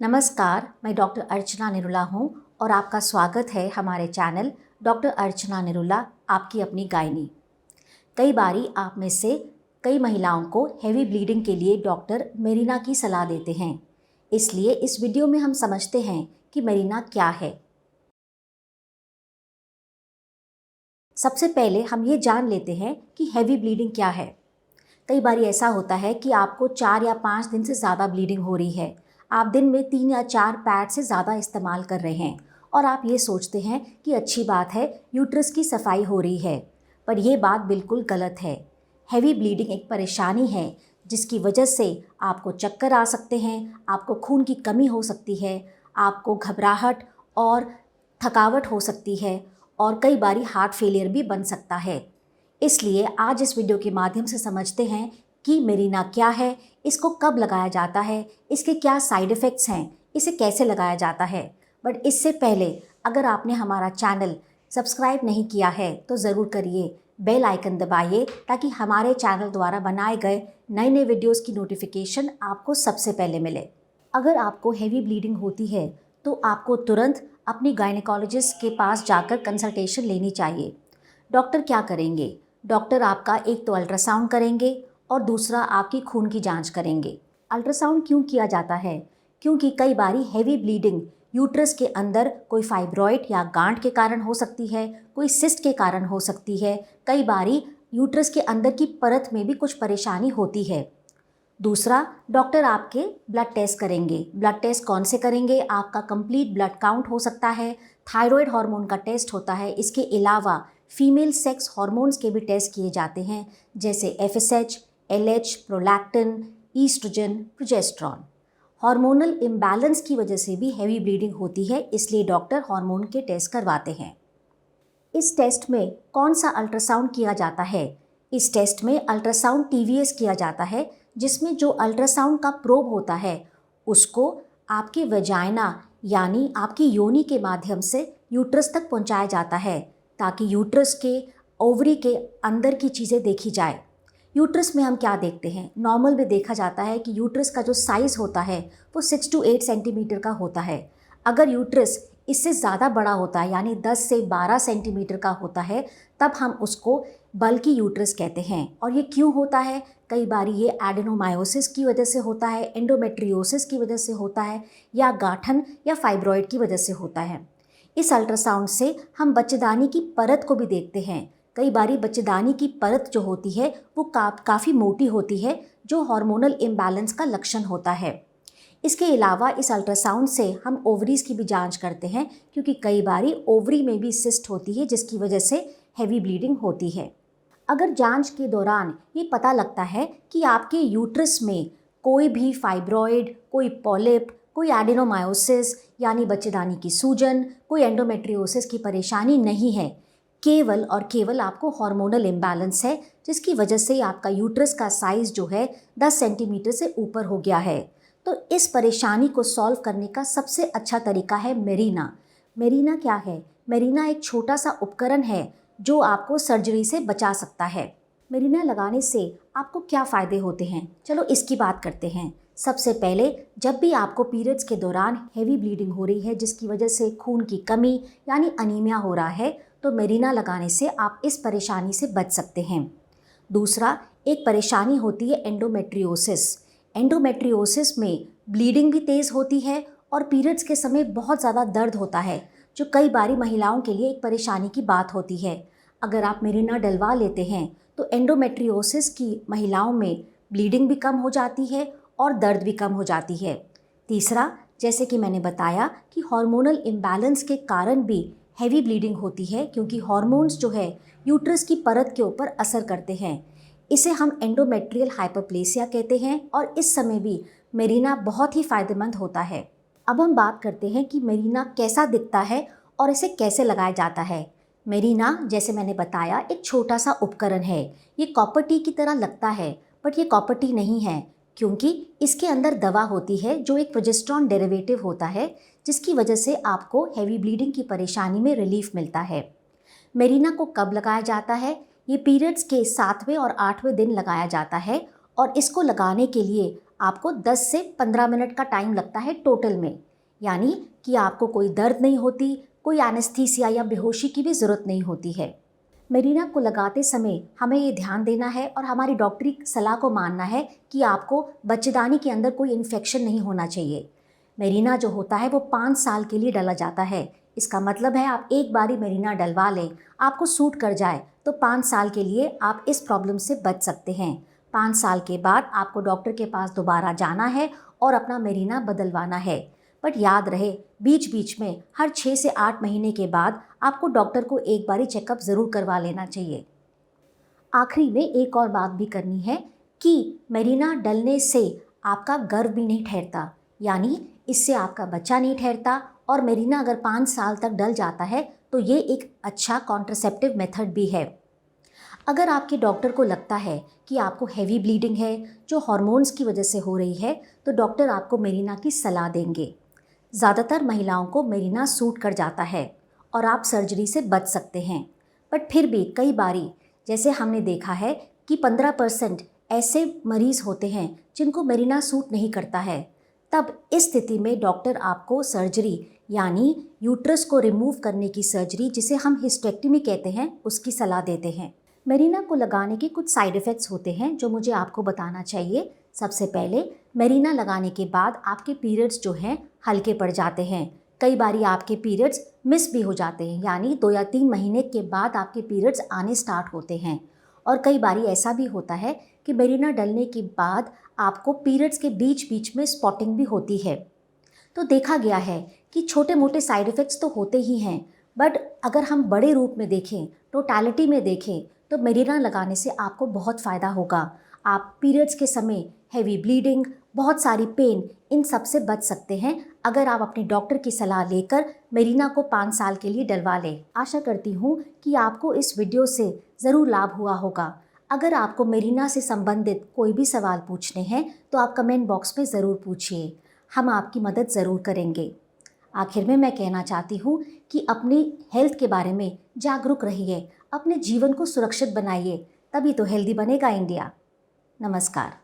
नमस्कार, मैं डॉक्टर अर्चना निरुला हूँ और आपका स्वागत है हमारे चैनल डॉक्टर अर्चना निरुला आपकी अपनी गायनी। कई बारी आप में से कई महिलाओं को हेवी ब्लीडिंग के लिए डॉक्टर मेरिना की सलाह देते हैं। इसलिए इस वीडियो में हम समझते हैं कि मेरिना क्या है। सबसे पहले हम ये जान लेते हैं कि हेवी ब्लीडिंग क्या है। कई बारी ऐसा होता है कि आपको 4 या 5 दिन से ज़्यादा ब्लीडिंग हो रही है। आप दिन में 3 या 4 पैड से ज़्यादा इस्तेमाल कर रहे हैं और आप ये सोचते हैं कि अच्छी बात है, यूट्रस की सफाई हो रही है, पर यह बात बिल्कुल गलत है। हेवी ब्लीडिंग एक परेशानी है जिसकी वजह से आपको चक्कर आ सकते हैं, आपको खून की कमी हो सकती है, आपको घबराहट और थकावट हो सकती है और कई बारी हार्ट फेलियर भी बन सकता है। इसलिए आज इस वीडियो के माध्यम से समझते हैं कि मेरिना क्या है, इसको कब लगाया जाता है, इसके क्या साइड इफ़ेक्ट्स हैं, इसे कैसे लगाया जाता है। बट इससे पहले अगर आपने हमारा चैनल सब्सक्राइब नहीं किया है तो ज़रूर करिए, बेल आइकन दबाइए ताकि हमारे चैनल द्वारा बनाए गए नए नए वीडियोस की नोटिफिकेशन आपको सबसे पहले मिले। अगर आपको हेवी ब्लीडिंग होती है तो आपको तुरंत अपनी गायनेकोलॉजिस्ट के पास जाकर कंसल्टेशन लेनी चाहिए। डॉक्टर क्या करेंगे? डॉक्टर आपका एक तो अल्ट्रासाउंड करेंगे और दूसरा आपकी खून की जांच करेंगे। अल्ट्रासाउंड क्यों किया जाता है? क्योंकि कई बारी हेवी ब्लीडिंग यूट्रस के अंदर कोई फाइब्रॉइड या गांठ के कारण हो सकती है, कोई सिस्ट के कारण हो सकती है, कई बारी यूट्रस के अंदर की परत में भी कुछ परेशानी होती है। दूसरा, डॉक्टर आपके ब्लड टेस्ट करेंगे। ब्लड टेस्ट कौन से करेंगे? आपका कंप्लीट ब्लड काउंट हो सकता है, थायराइड हार्मोन का टेस्ट होता है, इसके अलावा फीमेल सेक्स हार्मोन्स के भी टेस्ट किए जाते हैं जैसे FSH, LH, prolactin, oestrogen, progesterone. Hormonal imbalance की वजह से भी हेवी ब्लीडिंग होती है, इसलिए डॉक्टर हार्मोन के टेस्ट करवाते हैं। इस टेस्ट में कौन सा अल्ट्रासाउंड किया जाता है? इस टेस्ट में अल्ट्रासाउंड टीवीएस किया जाता है, जिसमें जो अल्ट्रासाउंड का प्रोब होता है उसको आपके वजाइना यानी आपकी योनि के माध्यम से यूट्रस तक पहुंचाया जाता है ताकि यूट्रस के ओवरी के अंदर की चीज़ें देखी जाए। यूट्रस में हम क्या देखते हैं? नॉर्मल में देखा जाता है कि यूट्रस का जो साइज़ होता है वो 6 to 8 सेंटीमीटर का होता है। अगर यूट्रस इससे ज़्यादा बड़ा होता है यानी 10 से 12 सेंटीमीटर का होता है तब हम उसको बल्की यूट्रस कहते हैं। और ये क्यों होता है? कई बारी ये एडेनोमायोसिस की वजह से होता है, एंडोमेट्रियोसिस की वजह से होता है या गांठन या फाइब्रॉइड की वजह से होता है। इस अल्ट्रासाउंड से हम बच्चेदानी की परत को भी देखते हैं। कई बारी बच्चेदानी की परत जो होती है वो काफ़ी मोटी होती है, जो हार्मोनल इम्बैलेंस का लक्षण होता है। इसके अलावा इस अल्ट्रासाउंड से हम ओवरीज़ की भी जांच करते हैं क्योंकि कई बारी ओवरी में भी सिस्ट होती है जिसकी वजह से हेवी ब्लीडिंग होती है। अगर जांच के दौरान ये पता लगता है कि आपके यूट्रस में कोई भी फाइब्रॉइड, कोई पॉलिप, कोई एडेनोमायोसिस यानी बच्चेदानी की सूजन, कोई एंडोमेट्रियोसिस की परेशानी नहीं है, केवल और केवल आपको हार्मोनल इम्बैलेंस है जिसकी वजह से आपका यूट्रस का साइज़ जो है 10 सेंटीमीटर से ऊपर हो गया है, तो इस परेशानी को सॉल्व करने का सबसे अच्छा तरीका है मेरिना। मेरिना क्या है? मेरिना एक छोटा सा उपकरण है जो आपको सर्जरी से बचा सकता है। मेरिना लगाने से आपको क्या फ़ायदे होते हैं? चलो इसकी बात करते हैं। सबसे पहले, जब भी आपको पीरियड्स के दौरान हेवी ब्लीडिंग हो रही है जिसकी वजह से खून की कमी यानी अनीमिया हो रहा है, तो मेरिना लगाने से आप इस परेशानी से बच सकते हैं। दूसरा, एक परेशानी होती है एंडोमेट्रियोसिस। एंडोमेट्रियोसिस में ब्लीडिंग भी तेज़ होती है और पीरियड्स के समय बहुत ज़्यादा दर्द होता है, जो कई बारी महिलाओं के लिए एक परेशानी की बात होती है। अगर आप मेरिना डलवा लेते हैं तो एंडोमेट्रियोसिस की महिलाओं में ब्लीडिंग भी कम हो जाती है और दर्द भी कम हो जाती है। तीसरा, जैसे कि मैंने बताया कि हार्मोनल इम्बैलेंस के कारण भी हेवी ब्लीडिंग होती है क्योंकि हार्मोन्स जो है यूट्रस की परत के ऊपर असर करते हैं। इसे हम एंडोमेट्रियल हाइपरप्लेसिया कहते हैं और इस समय भी मेरिना बहुत ही फ़ायदेमंद होता है। अब हम बात करते हैं कि मेरिना कैसा दिखता है और इसे कैसे लगाया जाता है। मेरिना, जैसे मैंने बताया, एक छोटा सा उपकरण है। ये कॉपर टी की तरह लगता है, बट ये कॉपर टी नहीं है क्योंकि इसके अंदर दवा होती है जो एक प्रोजेस्टेरॉन डेरिवेटिव होता है, जिसकी वजह से आपको हेवी ब्लीडिंग की परेशानी में रिलीफ मिलता है। मेरिना को कब लगाया जाता है? ये पीरियड्स के 7वें और 8वें दिन लगाया जाता है और इसको लगाने के लिए आपको 10 से 15 मिनट का टाइम लगता है टोटल में, यानी कि आपको कोई दर्द नहीं होती, कोई एनेस्थीसिया या बेहोशी की भी ज़रूरत नहीं होती है। मेरिना को लगाते समय हमें ये ध्यान देना है और हमारी डॉक्टरी सलाह को मानना है कि आपको बच्चेदानी के अंदर कोई इन्फेक्शन नहीं होना चाहिए। मेरिना जो होता है वो 5 साल के लिए डला जाता है। इसका मतलब है आप एक बारी मेरिना डलवा लें, आपको सूट कर जाए तो 5 साल के लिए आप इस प्रॉब्लम से बच सकते हैं। 5 साल के बाद आपको डॉक्टर के पास दोबारा जाना है और अपना मेरिना बदलवाना है। बट याद रहे, बीच बीच में हर 6 से 8 महीने के बाद आपको डॉक्टर को एक बारी चेकअप ज़रूर करवा लेना चाहिए। आखिरी में एक और बात भी करनी है कि मेरिना डलने से आपका गर्भ भी नहीं ठहरता, यानी इससे आपका बच्चा नहीं ठहरता। और मेरिना अगर 5 साल तक डल जाता है तो ये एक अच्छा कॉन्ट्रासेप्टिव मेथड भी है। अगर आपके डॉक्टर को लगता है कि आपको हैवी ब्लीडिंग है जो हार्मोन्स की वजह से हो रही है, तो डॉक्टर आपको मेरिना की सलाह देंगे। ज़्यादातर महिलाओं को मेरिना सूट कर जाता है और आप सर्जरी से बच सकते हैं। बट फिर भी कई बारी, जैसे हमने देखा है कि 15% ऐसे मरीज़ होते हैं जिनको मेरिना सूट नहीं करता है। तब इस स्थिति में डॉक्टर आपको सर्जरी, यानी यूट्रस को रिमूव करने की सर्जरी, जिसे हम हिस्टेक्टमी कहते हैं, उसकी सलाह देते हैं। मेरिना को लगाने के कुछ साइड इफ़ेक्ट्स होते हैं जो मुझे आपको बताना चाहिए। सबसे पहले, मेरिना लगाने के बाद आपके पीरियड्स जो हैं हल्के पड़ जाते हैं। कई बारी आपके पीरियड्स मिस भी हो जाते हैं, यानी 2 या 3 महीने के बाद आपके पीरियड्स आने स्टार्ट होते हैं। और कई बारी ऐसा भी होता है कि मेरिना डलने के बाद आपको पीरियड्स के बीच बीच में स्पॉटिंग भी होती है। तो देखा गया है कि छोटे मोटे साइड इफ़ेक्ट्स तो होते ही हैं, बट अगर हम बड़े रूप में देखें, टोटलिटी में देखें, तो मेरिना लगाने से आपको बहुत फ़ायदा होगा। आप पीरियड्स के समय हैवी ब्लीडिंग, बहुत सारी पेन, इन सब से बच सकते हैं अगर आप अपने डॉक्टर की सलाह लेकर मेरिना को 5 साल के लिए डलवा लें। आशा करती हूँ कि आपको इस वीडियो से ज़रूर लाभ हुआ होगा। अगर आपको मेरिना से संबंधित कोई भी सवाल पूछने हैं तो आप कमेंट बॉक्स में ज़रूर पूछिए, हम आपकी मदद ज़रूर करेंगे। आखिर में मैं कहना चाहती हूँ कि अपनी हेल्थ के बारे में जागरूक रहिए, अपने जीवन को सुरक्षित बनाइए, तभी तो हेल्दी बनेगा इंडिया। नमस्कार।